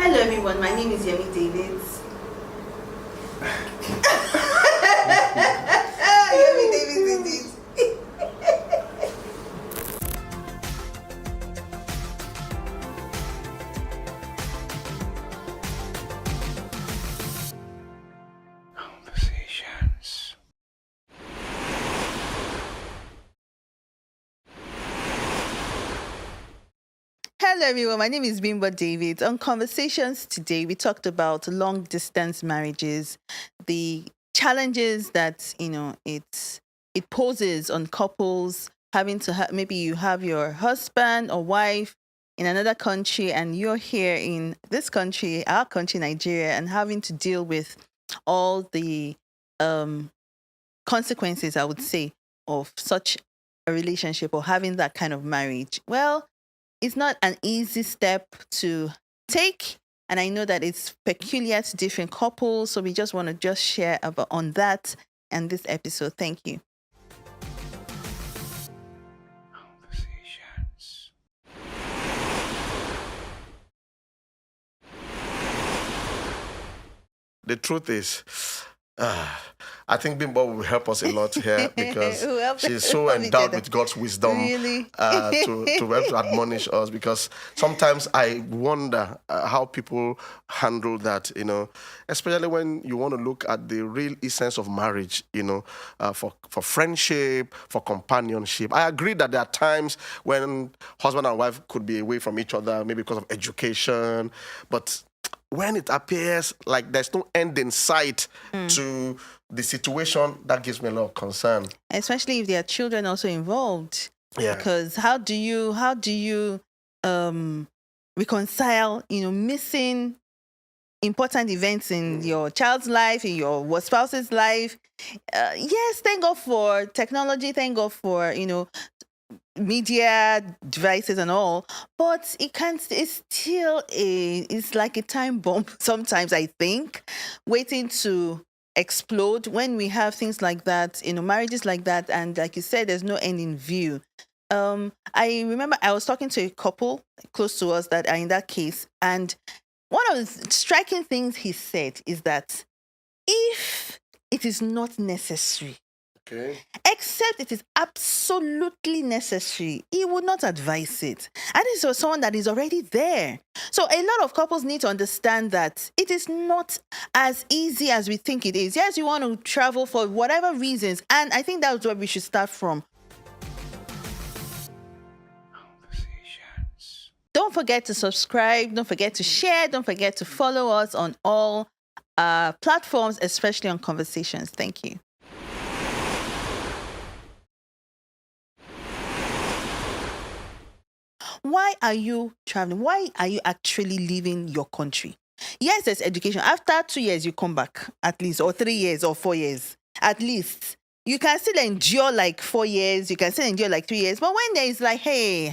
Hello everyone, my name is Yemi David. Yemi David indeed. Conversations. Hello everyone, my name is Bimbo David. On Conversations today, we talked about long distance marriages, the challenges that it poses on couples having to maybe you have your husband or wife in another country and you're here in this country, our country, Nigeria, and having to deal with all the consequences, I would say, of such a relationship or having that kind of marriage. Well, it's not an easy step to take. And I know that it's peculiar to different couples. So we just want to just share about on that and this episode. Thank you. Conversations. The truth is, I think Bimbo will help us a lot here because Who helped she's us so help each endowed other. with God's wisdom Really? to help to admonish us. Because sometimes I wonder how people handle that, especially when you want to look at the real essence of marriage, for friendship, for companionship. I agree that there are times when husband and wife could be away from each other, maybe because of education, but when it appears like there's no end in sight to the situation, that gives me a lot of concern. Especially if there are children also involved. Yeah. Because how do you reconcile, missing important events in your child's life, in your spouse's life? Yes, thank God for technology. Thank God for, media devices and all, but it's like a time bomb sometimes, I think, waiting to explode when we have things like that, marriages like that, and like you said, there's no end in view. I remember I was talking to a couple close to us that are in that case, and one of the striking things he said is that if it is not necessary, Okay. except it is absolutely necessary, he would not advise it. And this is someone that is already there. So a lot of couples need to understand that it is not as easy as we think it is. Yes, you want to travel for whatever reasons. And I think that's where we should start from. Conversations. Don't forget to subscribe. Don't forget to share. Don't forget to follow us on all platforms, especially on Conversations. Thank you. Why are you traveling? Why are you actually leaving your country? Yes, there's education. After 2 years, you come back at least, or 3 years, or 4 years at least. You can still endure like 4 years. You can still endure like 3 years. But when there is like, hey,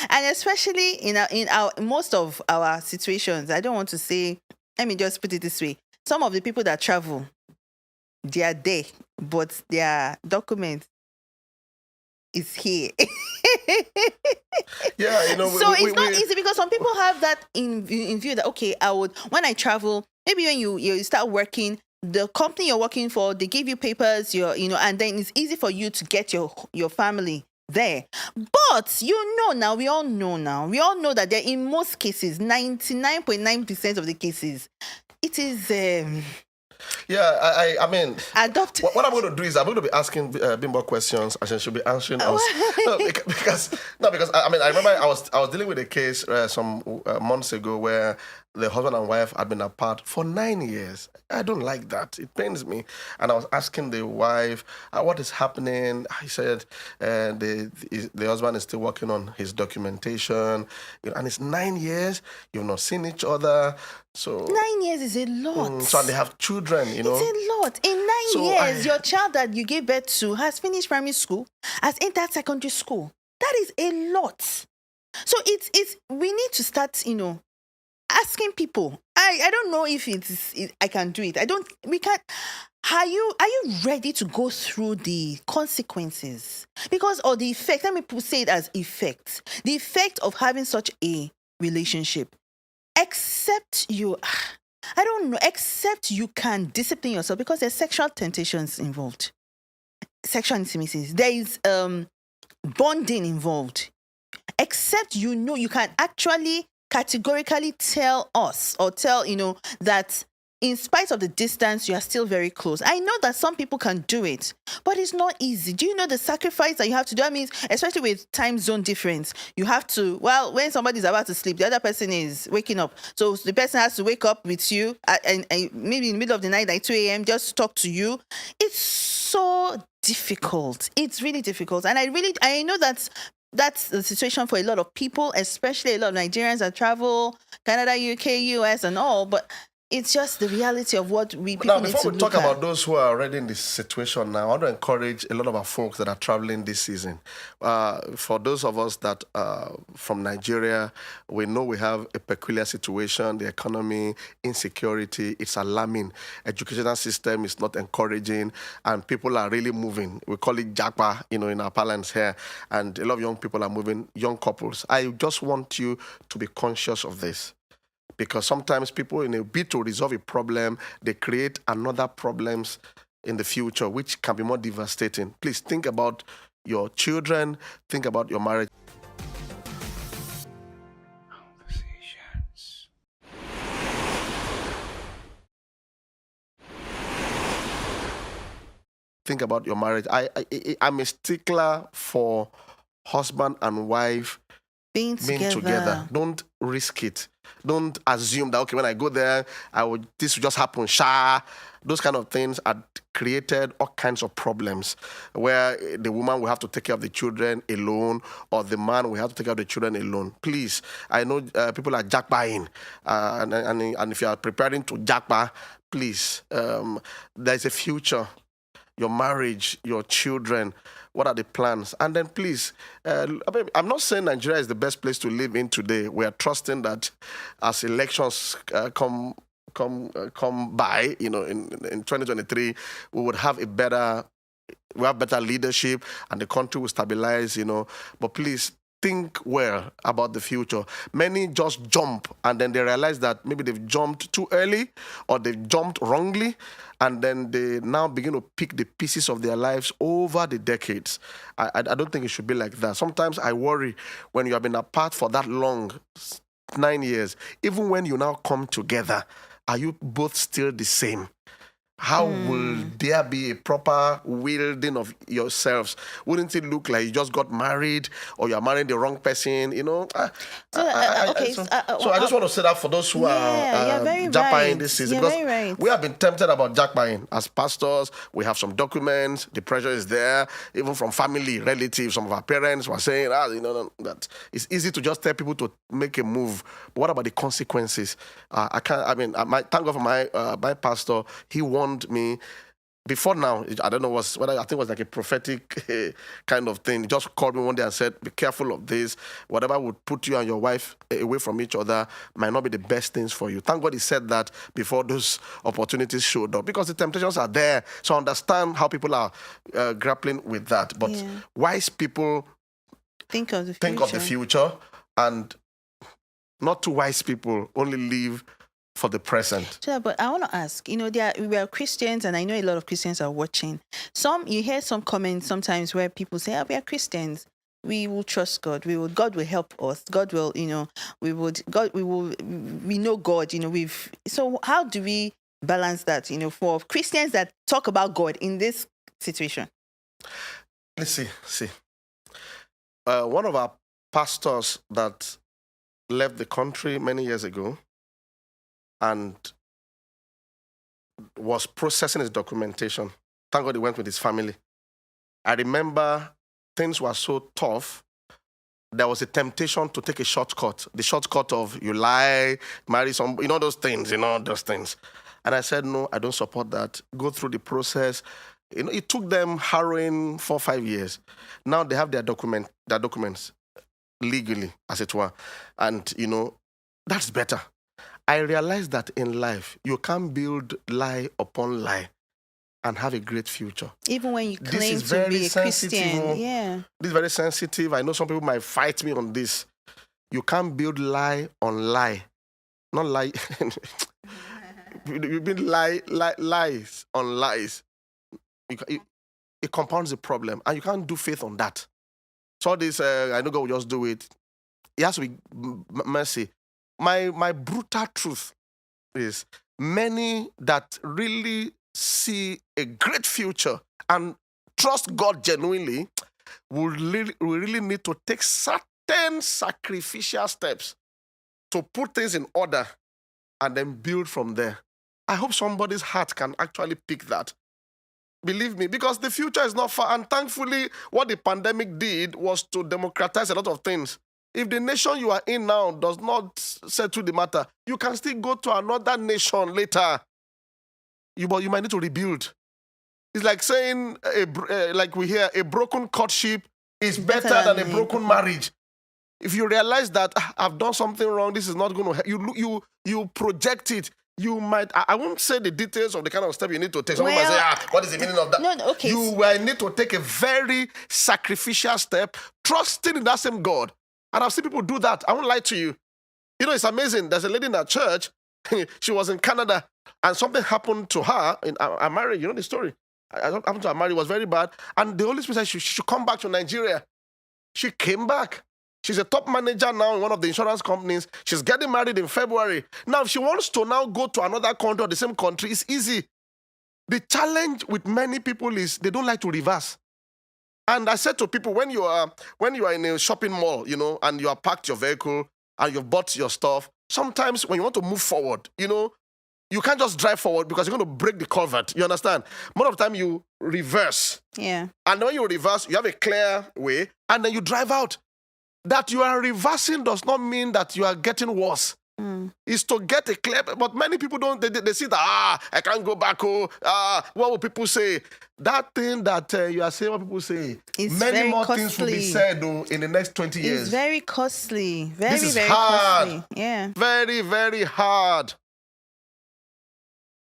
and especially in our most of our situations, I don't want to say. Let me just put it this way: some of the people that travel, they are there, but their document is here. Yeah, So it's not easy because some people have that in view that, okay, when I travel, maybe when you start working, the company you're working for, they give you papers, and then it's easy for you to get your family there. But we all know that there, in most cases, 99.9% of the cases, it is Yeah, I mean, adopted. what I'm going to do is I'm going to be asking Bimbo questions, and she should be answering us. because I remember I was dealing with a case some months ago where the husband and wife had been apart for 9 years. I don't like that. It pains me. And I was asking the wife, what is happening? I said, the husband is still working on his documentation, and it's 9 years. You've not seen each other. So 9 years is a lot. and they have children, It's a lot. In 9 years, your child that you gave birth to has finished primary school, has entered secondary school. That is a lot. So it's we need to start, asking people. I don't know if I can do it. We can't. Are you ready to go through the consequences? Or the effect, let me say it as effects. The effect of having such a relationship. except you, I don't know, except you can discipline yourself because there's sexual temptations involved, sexual intimacies. There is bonding involved. Except you can actually categorically tell us or tell, that in spite of the distance, you are still very close. I know that some people can do it, but it's not easy. Do you know the sacrifice that you have to do? I mean, especially with time zone difference, you have to, when somebody's about to sleep, the other person is waking up. So the person has to wake up with you and maybe in the middle of the night, like 2 a.m., just to talk to you. It's so difficult. It's really difficult. And I know that's the situation for a lot of people, especially a lot of Nigerians that travel Canada, UK, US, and all. But it's just the reality of what people need to look at. Now, before we talk about those who are already in this situation now, I want to encourage a lot of our folks that are traveling this season. For those of us that are from Nigeria, we know we have a peculiar situation, the economy, insecurity, it's alarming. Educational system is not encouraging, and people are really moving. We call it japa, in our parlance here, and a lot of young people are moving, young couples. I just want you to be conscious of this. Because sometimes people, in a bid to resolve a problem, they create another problems in the future, which can be more devastating. Please think about your children. Think about your marriage. Think about your marriage. I'm a stickler for husband and wife being together. Don't risk it. Don't assume that, okay, when I go there, this will just happen. Those kind of things are created all kinds of problems where the woman will have to take care of the children alone, or the man will have to take care of the children alone. Please, I know people are jackpying, and if you are preparing to jackpot, please, there's a future. Your marriage, your children, what are the plans? And then please, I'm not saying Nigeria is the best place to live in today. We are trusting that as elections come by, in 2023, we would have better leadership and the country will stabilize, But please, think well about the future. Many just jump and then they realize that maybe they've jumped too early or they've jumped wrongly, and then they now begin to pick the pieces of their lives over the decades. I don't think it should be like that. Sometimes I worry when you have been apart for that long, 9 years, even when you now come together, are you both still the same? How will there be a proper wielding of yourselves? Wouldn't it look like you just got married or you're marrying the wrong person, So I just want to say that for those who are jackpying this season. Because we have been tempted about jackpying. As pastors, we have some documents. The pressure is there. Even from family, relatives, some of our parents were saying, that it's easy to just tell people to make a move. But what about the consequences? Thank God for my pastor. He warned me before now. I don't know I think it was like a prophetic kind of thing. He just called me one day and said, be careful of this. Whatever would put you and your wife away from each other might not be the best things for you. Thank God he said that before those opportunities showed up, because the temptations are there. So I understand how people are grappling with that. But wise people think of the future, and not too wise people only live for the present. Sure, but I want to ask, we are Christians, and I know a lot of Christians are watching. You hear some comments sometimes where people say, we are Christians. We will trust God. God will help us. God will, we know God, so how do we balance that, for Christians that talk about God in this situation? Let's see. One of our pastors that left the country many years ago and was processing his documentation. Thank God he went with his family. I remember things were so tough, there was a temptation to take a shortcut. The shortcut of you lie, marry some, those things. And I said, no, I don't support that. Go through the process. It took them harrowing 4 or 5 years. Now they have their documents legally, as it were. And, that's better. I realized that in life, you can't build lie upon lie and have a great future. Even when you claim to be a Christian. Yeah. This is very sensitive. I know some people might fight me on this. You can't build lie on lie not lie. You've been lies on lies. It compounds the problem, and you can't do faith on that. So this, I know God will just do it. It has to be mercy. My brutal truth is many that really see a great future and trust God genuinely will really need to take certain sacrificial steps to put things in order and then build from there. I hope somebody's heart can actually pick that. Believe me, because the future is not far. And thankfully, what the pandemic did was to democratize a lot of things. If the nation you are in now does not settle the matter, you can still go to another nation later. But you might need to rebuild. It's like saying, like we hear, a broken courtship is better than a broken marriage. If you realize that I've done something wrong, this is not going to help, you project it. You might, I won't say the details of the kind of step you need to take. Someone might say, what is the meaning of that? No, okay. You will need to take a very sacrificial step, trusting in that same God. And I've seen people do that. I won't lie to you. You know, it's amazing. There's a lady in our church. She was in Canada, and something happened to her in our marriage. You know the story. Happened to her marriage. It was very bad. And the Holy Spirit said she should come back to Nigeria. She came back. She's a top manager now in one of the insurance companies. She's getting married in February. Now, if she wants to now go to another country or the same country, it's easy. The challenge with many people is they don't like to reverse. And I said to people, when you are in a shopping mall, you know, and you have parked your vehicle and you've bought your stuff, sometimes when you want to move forward, you know, you can't just drive forward because you're going to break the culvert. You understand? Most of the time you reverse. Yeah. And when you reverse, you have a clear way, and then you drive out. That you are reversing does not mean that you are getting worse. It's to get a clear, but many people don't, they see that, I can't go back, what will people say? That thing that you are saying, what people say, it's many more costly. things will be said in the next 20 years. It's very costly. Very, this is very hard. costly. Yeah. Very, very hard.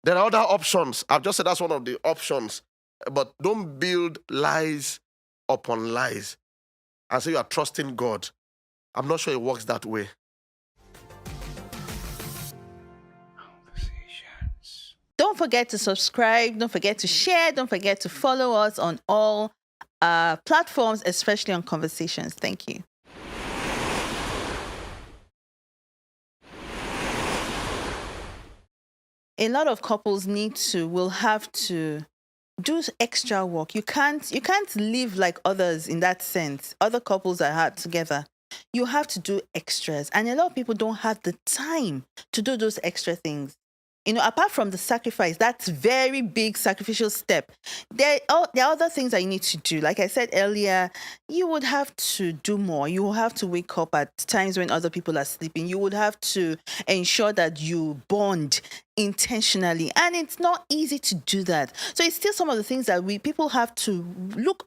There are other options. I've just said that's one of the options. But don't build lies upon lies and say you are trusting God. I'm not sure it works that way. Don't forget to subscribe. Don't forget to share. Don't forget to follow us on all platforms, especially on Conversations. Thank you. A lot of couples will have to do extra work. You can't live like others in that sense. Other couples that are together. You have to do extras. And a lot of people don't have the time to do those extra things. You know, apart from the sacrifice, that's very big sacrificial step. There are other things that you need to do. Like I said earlier, you would have to do more. You will have to wake up at times when other people are sleeping. You would have to ensure that you bond intentionally. And it's not easy to do that. So it's still some of the things that people have to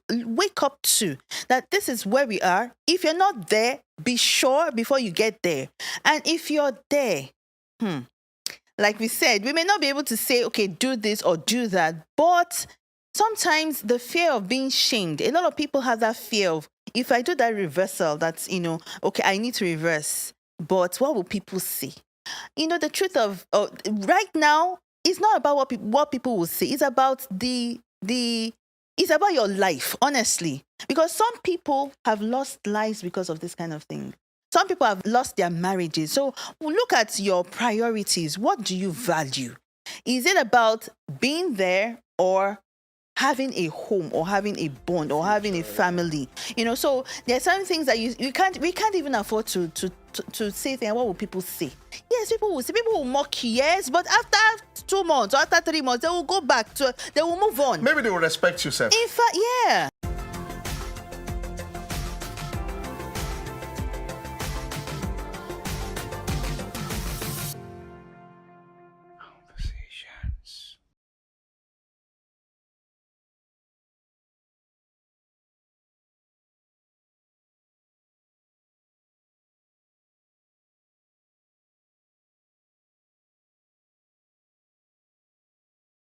wake up to, that this is where we are. If you're not there, be sure before you get there. And if you're there, like we said, we may not be able to say, okay, do this or do that, but sometimes the fear of being shamed, a lot of people have that fear of, if I do that reversal, that's, you know, okay, I need to reverse, but what will people say? You know, the truth of right now, it's not about what people will say. It's about it's about your life, honestly, because some people have lost lives because of this kind of thing. Some people have lost their marriages. So look at your priorities. What do you value? Is it about being there or having a home or having a bond or having a family? You know, so there are some things that we can't even afford to say things. What will people say? Yes, people will say, people will mock you, yes, but after 2 months or after 3 months, they will go back they will move on. Maybe they will respect you, sir. In fact, yeah.